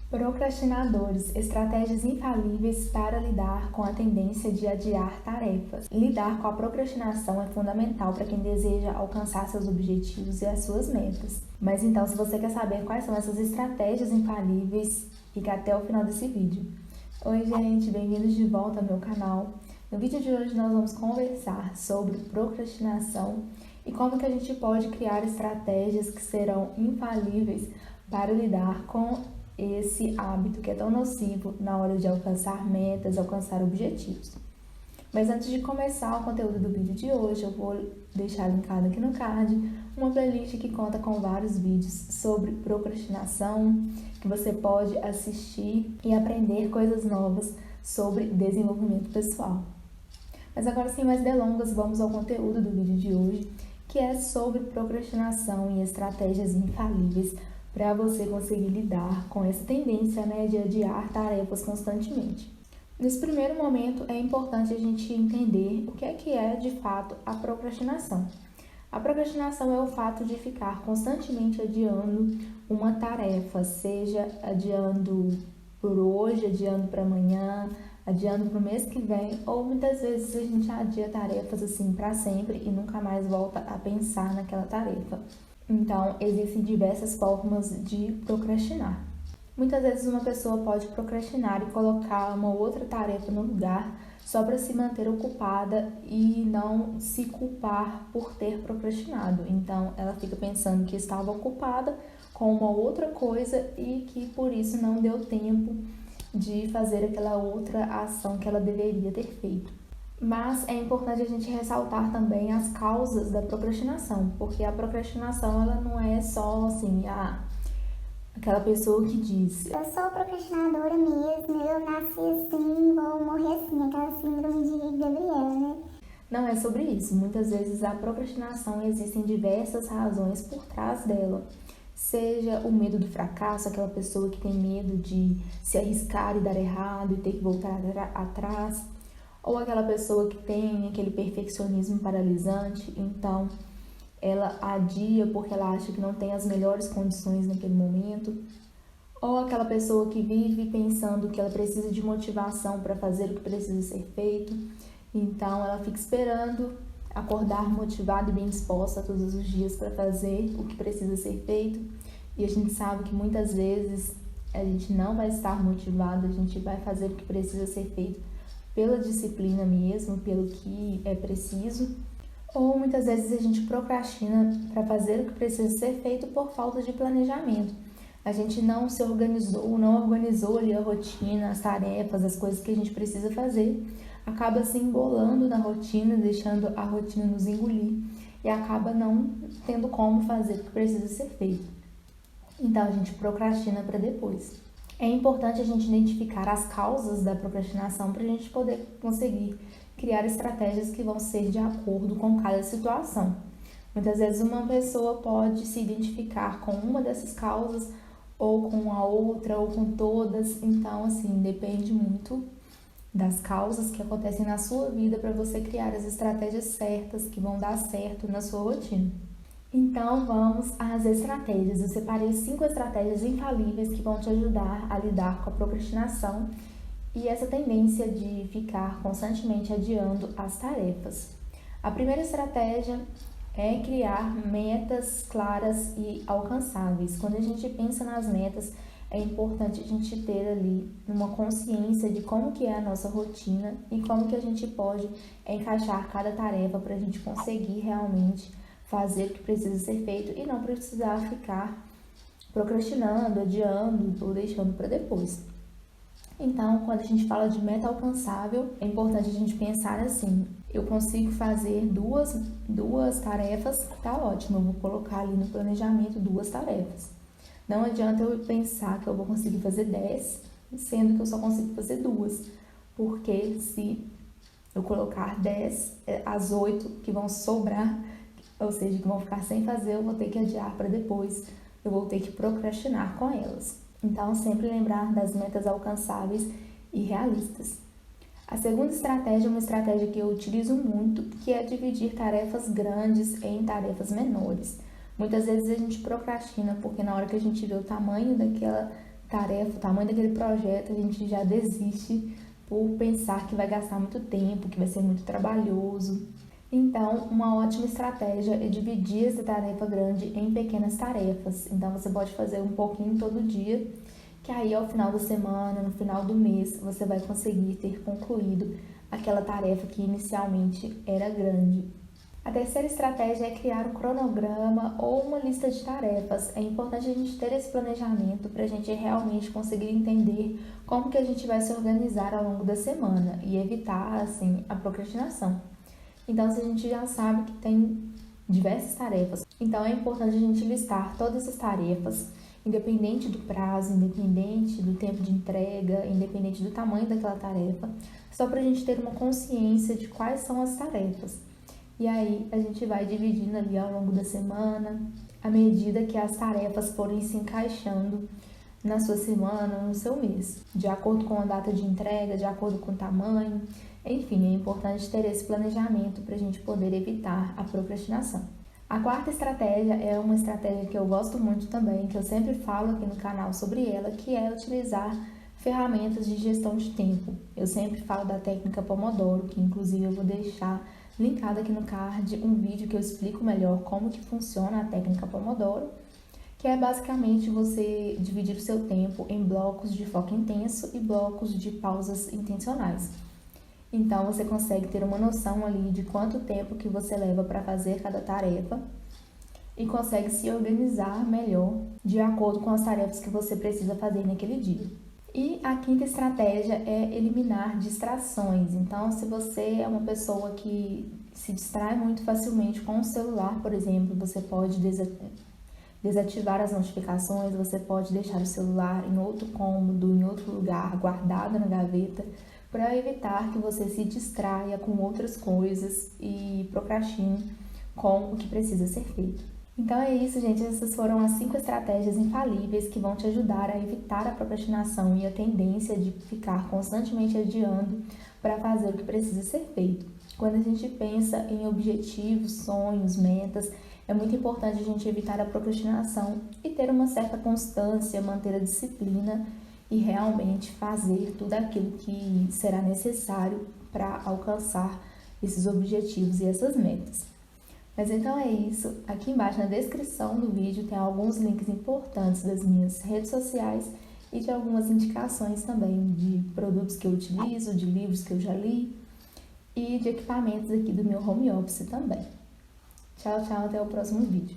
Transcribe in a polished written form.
Procrastinadores, estratégias infalíveis para lidar com a tendência de adiar tarefas. Lidar com a procrastinação é fundamental para quem deseja alcançar seus objetivos e as suas metas. Mas então, se você quer saber quais são essas estratégias infalíveis, fica até o final desse vídeo. Oi gente, bem-vindos de volta ao meu canal. No vídeo de hoje nós vamos conversar sobre procrastinação e como que a gente pode criar estratégias que serão infalíveis para lidar com esse hábito que é tão nocivo na hora de alcançar metas, alcançar objetivos. Mas antes de começar o conteúdo do vídeo de hoje, eu vou deixar linkado aqui no card uma playlist que conta com vários vídeos sobre procrastinação, que você pode assistir e aprender coisas novas sobre desenvolvimento pessoal. Mas agora, sem mais delongas, vamos ao conteúdo do vídeo de hoje, que é sobre procrastinação e estratégias infalíveis para você conseguir lidar com essa tendência, de adiar tarefas constantemente. Nesse primeiro momento, é importante a gente entender o que é de fato a procrastinação. A procrastinação é o fato de ficar constantemente adiando uma tarefa, seja adiando por hoje, adiando para amanhã, adiando para o mês que vem, ou muitas vezes a gente adia tarefas assim para sempre e nunca mais volta a pensar naquela tarefa. Então, existem diversas formas de procrastinar. Muitas vezes uma pessoa pode procrastinar e colocar uma outra tarefa no lugar só para se manter ocupada e não se culpar por ter procrastinado. Então, ela fica pensando que estava ocupada com uma outra coisa e que por isso não deu tempo de fazer aquela outra ação que ela deveria ter feito. Mas é importante a gente ressaltar também as causas da procrastinação, porque a procrastinação ela não é só assim, aquela pessoa que diz: eu sou procrastinadora mesmo, eu nasci assim, vou morrer assim, aquela síndrome de Gabriela, né? Não é sobre isso. Muitas vezes a procrastinação existem diversas razões por trás dela. Seja o medo do fracasso, aquela pessoa que tem medo de se arriscar e dar errado e ter que voltar atrás. Ou aquela pessoa que tem aquele perfeccionismo paralisante, então ela adia porque ela acha que não tem as melhores condições naquele momento. Ou aquela pessoa que vive pensando que ela precisa de motivação para fazer o que precisa ser feito, então ela fica esperando acordar motivada e bem disposta todos os dias para fazer o que precisa ser feito. E a gente sabe que muitas vezes a gente não vai estar motivado, a gente vai fazer o que precisa ser feito pela disciplina mesmo, pelo que é preciso, ou muitas vezes a gente procrastina para fazer o que precisa ser feito por falta de planejamento. A gente não se organizou, não organizou ali a rotina, as tarefas, as coisas que a gente precisa fazer, acaba se embolando na rotina, deixando a rotina nos engolir e acaba não tendo como fazer o que precisa ser feito. Então a gente procrastina para depois. É importante a gente identificar as causas da procrastinação para a gente poder conseguir criar estratégias que vão ser de acordo com cada situação. Muitas vezes uma pessoa pode se identificar com uma dessas causas ou com a outra ou com todas. Então, assim, depende muito das causas que acontecem na sua vida para você criar as estratégias certas que vão dar certo na sua rotina. Então, vamos às estratégias. Eu separei 5 estratégias infalíveis que vão te ajudar a lidar com a procrastinação e essa tendência de ficar constantemente adiando as tarefas. A primeira estratégia é criar metas claras e alcançáveis. Quando a gente pensa nas metas, é importante a gente ter ali uma consciência de como que é a nossa rotina e como que a gente pode encaixar cada tarefa para a gente conseguir realmente fazer o que precisa ser feito e não precisar ficar procrastinando, adiando ou deixando para depois. Então, quando a gente fala de meta alcançável, é importante a gente pensar assim: eu consigo fazer duas tarefas, tá ótimo, eu vou colocar ali no planejamento 2 tarefas. Não adianta eu pensar que eu vou conseguir fazer 10, sendo que eu só consigo fazer 2, porque se eu colocar 10, as 8 que vão sobrar, ou seja, que vão ficar sem fazer, eu vou ter que adiar para depois, eu vou ter que procrastinar com elas. Então, sempre lembrar das metas alcançáveis e realistas. A segunda estratégia é uma estratégia que eu utilizo muito, que é dividir tarefas grandes em tarefas menores. Muitas vezes a gente procrastina porque na hora que a gente vê o tamanho daquela tarefa, o tamanho daquele projeto, a gente já desiste por pensar que vai gastar muito tempo, que vai ser muito trabalhoso. Então, uma ótima estratégia é dividir essa tarefa grande em pequenas tarefas. Então, você pode fazer um pouquinho todo dia, que aí ao final da semana, no final do mês, você vai conseguir ter concluído aquela tarefa que inicialmente era grande. A terceira estratégia é criar um cronograma ou uma lista de tarefas. É importante a gente ter esse planejamento para a gente realmente conseguir entender como que a gente vai se organizar ao longo da semana e evitar, assim, a procrastinação. Então, se a gente já sabe que tem diversas tarefas, então é importante a gente listar todas as tarefas, independente do prazo, independente do tempo de entrega, independente do tamanho daquela tarefa, só para a gente ter uma consciência de quais são as tarefas. E aí a gente vai dividindo ali ao longo da semana, à medida que as tarefas forem se encaixando na sua semana, no seu mês, de acordo com a data de entrega, de acordo com o tamanho. Enfim, é importante ter esse planejamento para a gente poder evitar a procrastinação. A quarta estratégia é uma estratégia que eu gosto muito também, que eu sempre falo aqui no canal sobre ela, que é utilizar ferramentas de gestão de tempo. Eu sempre falo da técnica Pomodoro, que inclusive eu vou deixar linkado aqui no card um vídeo que eu explico melhor como que funciona a técnica Pomodoro, que é basicamente você dividir o seu tempo em blocos de foco intenso e blocos de pausas intencionais. Então, você consegue ter uma noção ali de quanto tempo que você leva para fazer cada tarefa e consegue se organizar melhor de acordo com as tarefas que você precisa fazer naquele dia. E a quinta estratégia é eliminar distrações. Então, se você é uma pessoa que se distrai muito facilmente com o celular, por exemplo, você pode desativar as notificações, você pode deixar o celular em outro cômodo, em outro lugar, guardado na gaveta, para evitar que você se distraia com outras coisas e procrastine com o que precisa ser feito. Então é isso, gente. Essas foram as 5 estratégias infalíveis que vão te ajudar a evitar a procrastinação e a tendência de ficar constantemente adiando para fazer o que precisa ser feito. Quando a gente pensa em objetivos, sonhos, metas, é muito importante a gente evitar a procrastinação e ter uma certa constância, manter a disciplina e realmente fazer tudo aquilo que será necessário para alcançar esses objetivos e essas metas. Mas então é isso. Aqui embaixo na descrição do vídeo tem alguns links importantes das minhas redes sociais e de algumas indicações também de produtos que eu utilizo, de livros que eu já li e de equipamentos aqui do meu home office também. Tchau, tchau, até o próximo vídeo.